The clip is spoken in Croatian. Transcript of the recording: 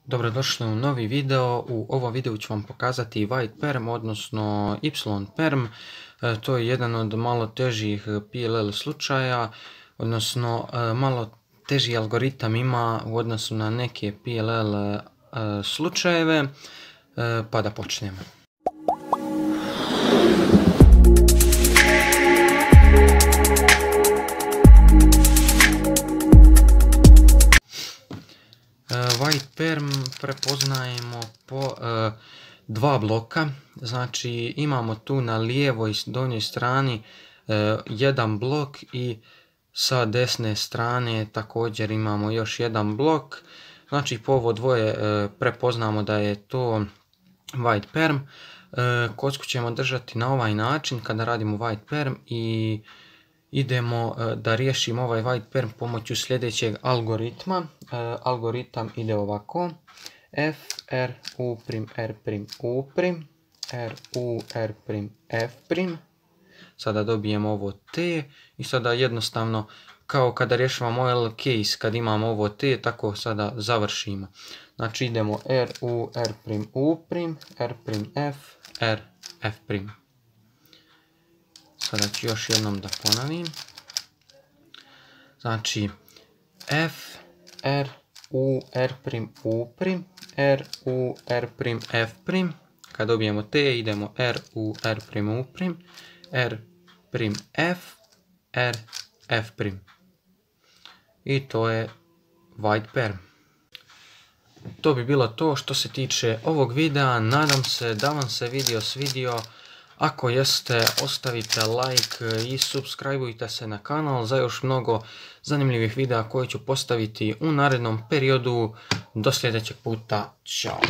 Dobrodošli u novi video. U ovom videu ću vam pokazati white perm, odnosno y-perm. To je jedan od malo težih PLL slučaja, odnosno malo teži algoritam ima u odnosu na neke PLL slučajeve, pa da počnemo. White perm prepoznajemo po dva bloka, znači imamo tu na lijevoj donjoj strani jedan blok i sa desne strane također imamo još jedan blok. Znači po ovo dvoje prepoznamo da je to white perm. Kocku ćemo držati na ovaj način kada radimo white perm i idemo da riješimo ovaj white perm pomoću sljedećeg algoritma. Algoritam ide ovako: F, R, U', R', U', R, U, R', F'. Sada dobijemo ovo T i sada jednostavno kao kada rješavamo L case, kad imamo ovo T, tako sada završimo. Znači idemo R, U, R', U', R', F, R, F'. Sada ću još jednom da ponovim. Znači F, R, U, R', U', R, U, R', F'. Kad dobijemo T idemo R, U, R', U', R', F, R, F'. I to je white perm. To bi bilo to što se tiče ovog videa. Nadam se da vam se video svidio. Ako jeste, ostavite like i subscribeujte se na kanal za još mnogo zanimljivih videa koje ću postaviti u narednom periodu. Do sljedećeg puta, ćao!